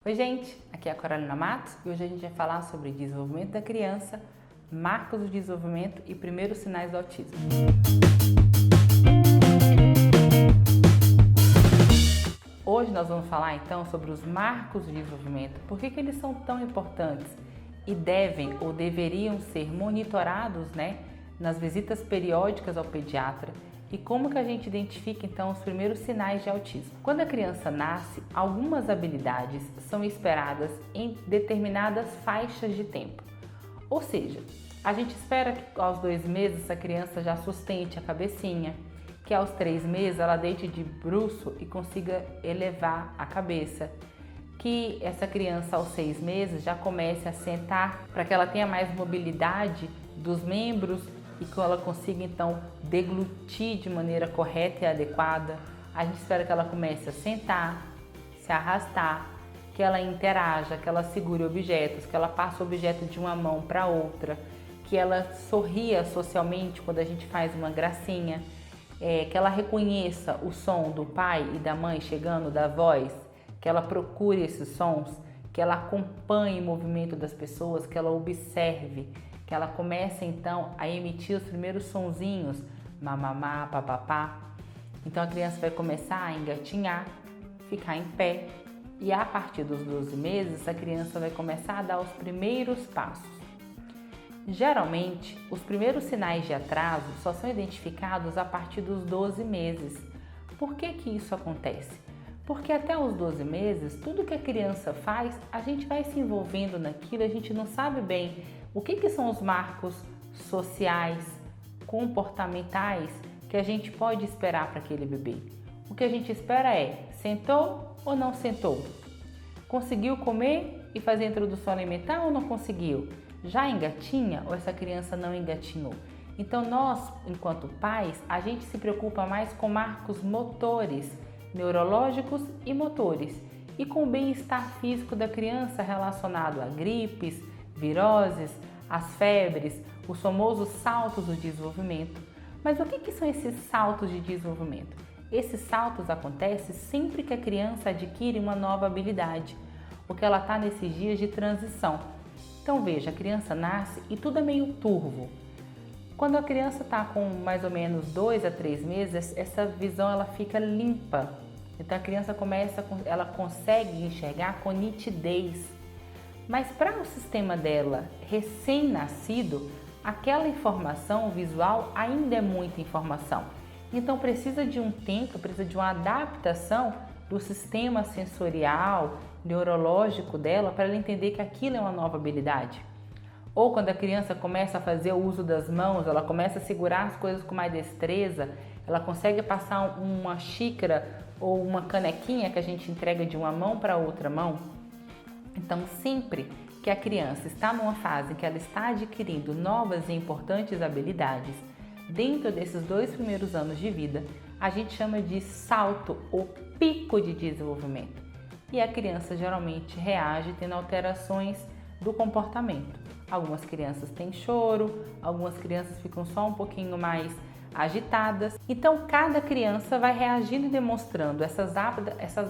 Oi gente, aqui é a Carolina Matos e hoje a gente vai falar sobre desenvolvimento da criança, marcos do desenvolvimento e primeiros sinais do autismo. Hoje nós vamos falar então sobre os marcos do desenvolvimento, por que eles são tão importantes e devem ou deveriam ser monitorados, nas visitas periódicas ao pediatra. E como que a gente identifica então os primeiros sinais de autismo? Quando a criança nasce, algumas habilidades são esperadas em determinadas faixas de tempo. Ou seja, a gente espera que aos 2 meses a criança já sustente a cabecinha, que aos 3 meses ela deite de bruço e consiga elevar a cabeça, que essa criança aos 6 meses já comece a sentar para que ela tenha mais mobilidade dos membros e que ela consiga então deglutir de maneira correta e adequada. A gente espera que ela comece a sentar, se arrastar, que ela interaja, que ela segure objetos, que ela passe o objeto de uma mão para outra, que ela sorria socialmente quando a gente faz uma gracinha, que ela reconheça o som do pai e da mãe chegando, da voz, que ela procure esses sons, que ela acompanhe o movimento das pessoas, que ela observe, que ela comece então a emitir os primeiros sonzinhos, mamamá, papapá. Então a criança vai começar a engatinhar, ficar em pé e a partir dos 12 meses essa criança vai começar a dar os primeiros passos. Geralmente, os primeiros sinais de atraso só são identificados a partir dos 12 meses. Por que que isso acontece? Porque até os 12 meses, tudo que a criança faz, a gente vai se envolvendo naquilo, a gente não sabe bem o que são os marcos sociais, comportamentais que a gente pode esperar para aquele bebê. O que a gente espera é, sentou ou não sentou? Conseguiu comer e fazer a introdução alimentar ou não conseguiu? Já engatinha ou essa criança não engatinhou? Então nós, enquanto pais, a gente se preocupa mais com marcos motores, neurológicos e motores, e com o bem-estar físico da criança relacionado a gripes, viroses, as febres, os famosos saltos do desenvolvimento. Mas o que são esses saltos de desenvolvimento? Esses saltos acontecem sempre que a criança adquire uma nova habilidade, porque ela está nesses dias de transição. Então veja, a criança nasce e tudo é meio turvo. Quando a criança está com mais ou menos 2 a 3 meses, essa visão ela fica limpa. Então a criança ela consegue enxergar com nitidez. Mas para o sistema dela recém-nascido, aquela informação visual ainda é muita informação. Então precisa de um tempo, precisa de uma adaptação do sistema sensorial, neurológico dela para ela entender que aquilo é uma nova habilidade. Ou quando a criança começa a fazer o uso das mãos, ela começa a segurar as coisas com mais destreza, ela consegue passar uma xícara ou uma canequinha que a gente entrega de uma mão para outra mão. Então, sempre que a criança está numa fase em que ela está adquirindo novas e importantes habilidades, dentro desses 2 primeiros anos de vida, a gente chama de salto ou pico de desenvolvimento. E a criança geralmente reage tendo alterações do comportamento. Algumas crianças têm choro, algumas crianças ficam só um pouquinho mais agitadas. Então, cada criança vai reagindo e demonstrando essas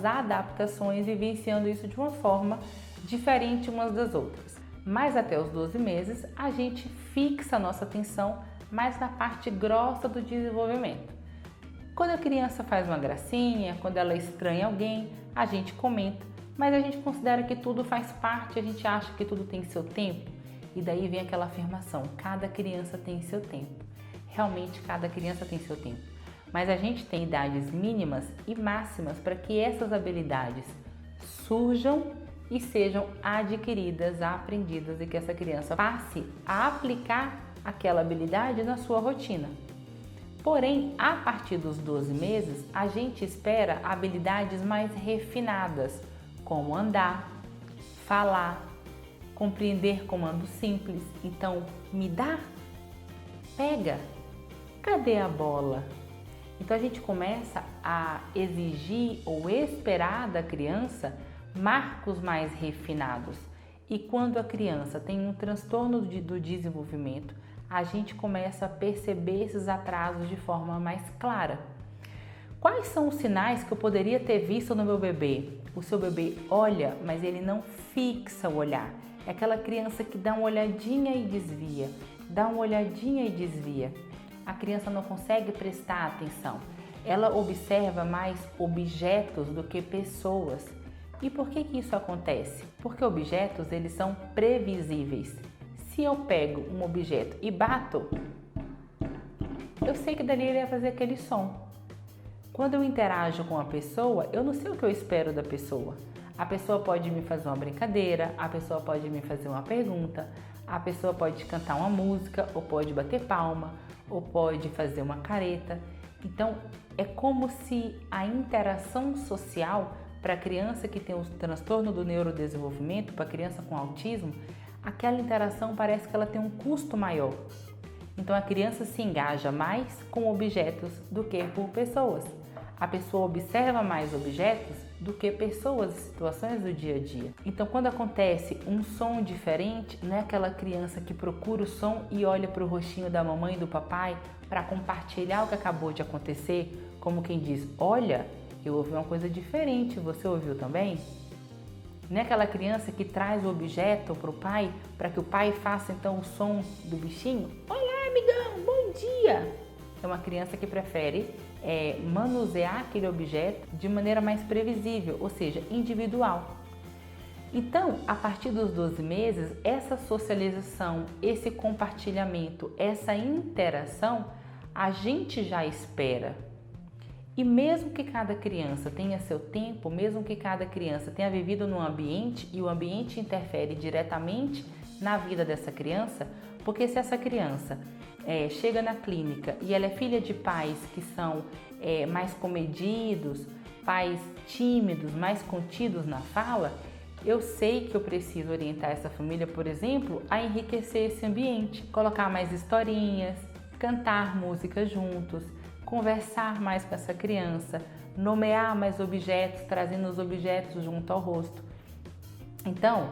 adaptações, vivenciando isso de uma forma diferente umas das outras. Mas até os 12 meses, a gente fixa a nossa atenção mais na parte grossa do desenvolvimento. Quando a criança faz uma gracinha, quando ela estranha alguém, a gente comenta, mas a gente considera que tudo faz parte, a gente acha que tudo tem seu tempo. E daí vem aquela afirmação, cada criança tem seu tempo. Realmente, cada criança tem seu tempo. Mas a gente tem idades mínimas e máximas para que essas habilidades surjam e sejam adquiridas, aprendidas e que essa criança passe a aplicar aquela habilidade na sua rotina. Porém, a partir dos 12 meses, a gente espera habilidades mais refinadas, como andar, falar, compreender comandos simples. Então, me dá, pega, cadê a bola? Então a gente começa a exigir ou esperar da criança marcos mais refinados. E quando a criança tem um transtorno do desenvolvimento, a gente começa a perceber esses atrasos de forma mais clara. Quais são os sinais que eu poderia ter visto no meu bebê? O seu bebê olha, mas ele não fixa o olhar. É aquela criança que dá uma olhadinha e desvia, dá uma olhadinha e desvia. A criança não consegue prestar atenção. Ela observa mais objetos do que pessoas. E por que isso acontece? Porque objetos, eles são previsíveis. Se eu pego um objeto e bato, eu sei que dali ele vai fazer aquele som. Quando eu interajo com a pessoa, eu não sei o que eu espero da pessoa. A pessoa pode me fazer uma brincadeira, a pessoa pode me fazer uma pergunta, a pessoa pode cantar uma música, ou pode bater palma, ou pode fazer uma careta. Então, é como se a interação social para a criança que tem o transtorno do neurodesenvolvimento, para a criança com autismo, aquela interação parece que ela tem um custo maior. Então, a criança se engaja mais com objetos do que por pessoas. A pessoa observa mais objetos do que pessoas e situações do dia a dia. Então, quando acontece um som diferente, não é aquela criança que procura o som e olha para o rostinho da mamãe e do papai para compartilhar o que acabou de acontecer, como quem diz, olha, eu ouvi uma coisa diferente, você ouviu também? Não é aquela criança que traz o objeto para o pai, para que o pai faça então o som do bichinho? Olá, amigão, bom dia! É uma criança que prefere manusear aquele objeto de maneira mais previsível, ou seja, individual. Então, a partir dos 12 meses, essa socialização, esse compartilhamento, essa interação, a gente já espera. E mesmo que cada criança tenha seu tempo, mesmo que cada criança tenha vivido num ambiente e o ambiente interfere diretamente na vida dessa criança, porque se essa criança chega na clínica e ela é filha de pais que são mais comedidos, pais tímidos, mais contidos na fala, eu sei que eu preciso orientar essa família, por exemplo, a enriquecer esse ambiente, colocar mais historinhas, cantar músicas juntos, conversar mais com essa criança, nomear mais objetos, trazendo os objetos junto ao rosto. Então,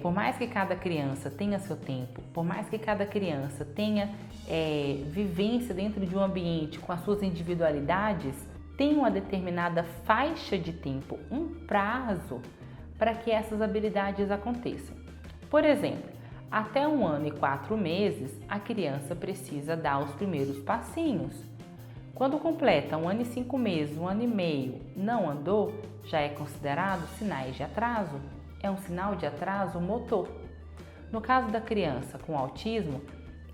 por mais que cada criança tenha seu tempo, por mais que cada criança tenha vivência dentro de um ambiente com as suas individualidades, tem uma determinada faixa de tempo, um prazo para que essas habilidades aconteçam. Por exemplo, até 1 ano e 4 meses, a criança precisa dar os primeiros passinhos. Quando completa 1 ano e 5 meses, 1 ano e meio, não andou, já é considerado sinais de atraso. É um sinal de atraso motor. No caso da criança com autismo,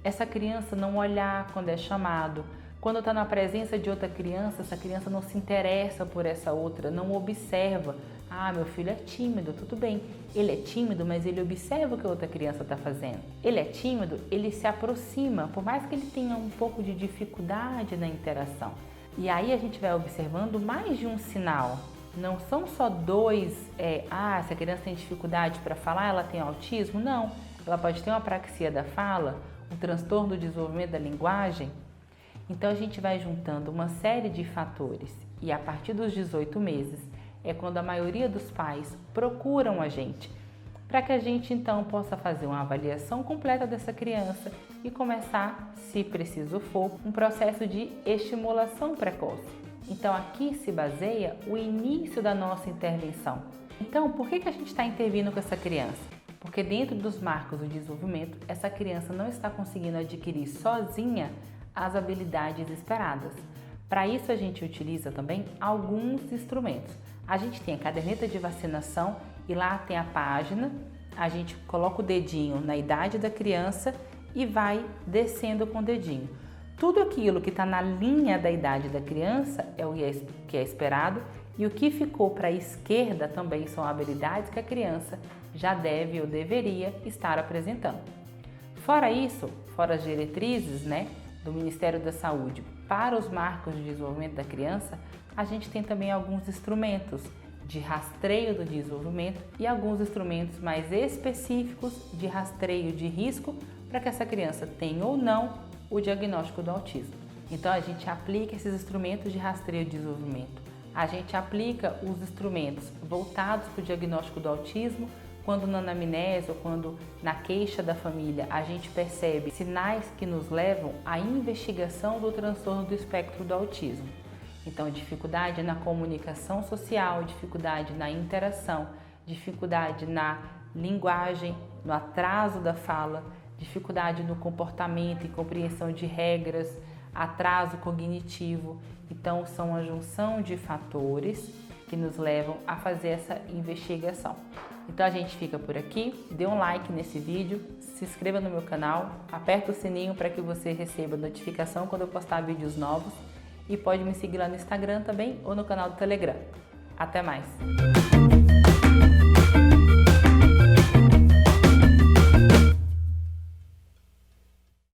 essa criança não olhar quando é chamado, quando está na presença de outra criança, essa criança não se interessa por essa outra, não observa. Ah, meu filho é tímido, tudo bem. Ele é tímido, mas ele observa o que a outra criança está fazendo. Ele é tímido, ele se aproxima, por mais que ele tenha um pouco de dificuldade na interação. E aí a gente vai observando mais de um sinal. Não são só dois, se a criança tem dificuldade para falar, ela tem autismo. Não, ela pode ter uma apraxia da fala, um transtorno do desenvolvimento da linguagem. Então a gente vai juntando uma série de fatores e a partir dos 18 meses é quando a maioria dos pais procuram a gente para que a gente então possa fazer uma avaliação completa dessa criança e começar, se preciso for, um processo de estimulação precoce. Então aqui se baseia o início da nossa intervenção. Então por que a gente está intervindo com essa criança? Porque dentro dos marcos do desenvolvimento, essa criança não está conseguindo adquirir sozinha as habilidades esperadas. Para isso a gente utiliza também alguns instrumentos. A gente tem a caderneta de vacinação e lá tem a página, a gente coloca o dedinho na idade da criança e vai descendo com o dedinho. Tudo aquilo que está na linha da idade da criança é o que é esperado e o que ficou para a esquerda também são habilidades que a criança já deve ou deveria estar apresentando. Fora isso, fora as diretrizes, do Ministério da Saúde para os marcos de desenvolvimento da criança, a gente tem também alguns instrumentos de rastreio do desenvolvimento e alguns instrumentos mais específicos de rastreio de risco para que essa criança tenha ou não o diagnóstico do autismo. Então a gente aplica esses instrumentos de rastreio de desenvolvimento. A gente aplica os instrumentos voltados para o diagnóstico do autismo quando na anamnese ou quando na queixa da família a gente percebe sinais que nos levam à investigação do transtorno do espectro do autismo. Então, dificuldade na comunicação social, dificuldade na interação, dificuldade na linguagem, no atraso da fala, dificuldade no comportamento e compreensão de regras, atraso cognitivo. Então, são a junção de fatores que nos levam a fazer essa investigação. Então, a gente fica por aqui, dê um like nesse vídeo, se inscreva no meu canal, aperta o sininho para que você receba notificação quando eu postar vídeos novos e pode me seguir lá no Instagram também ou no canal do Telegram. Até mais!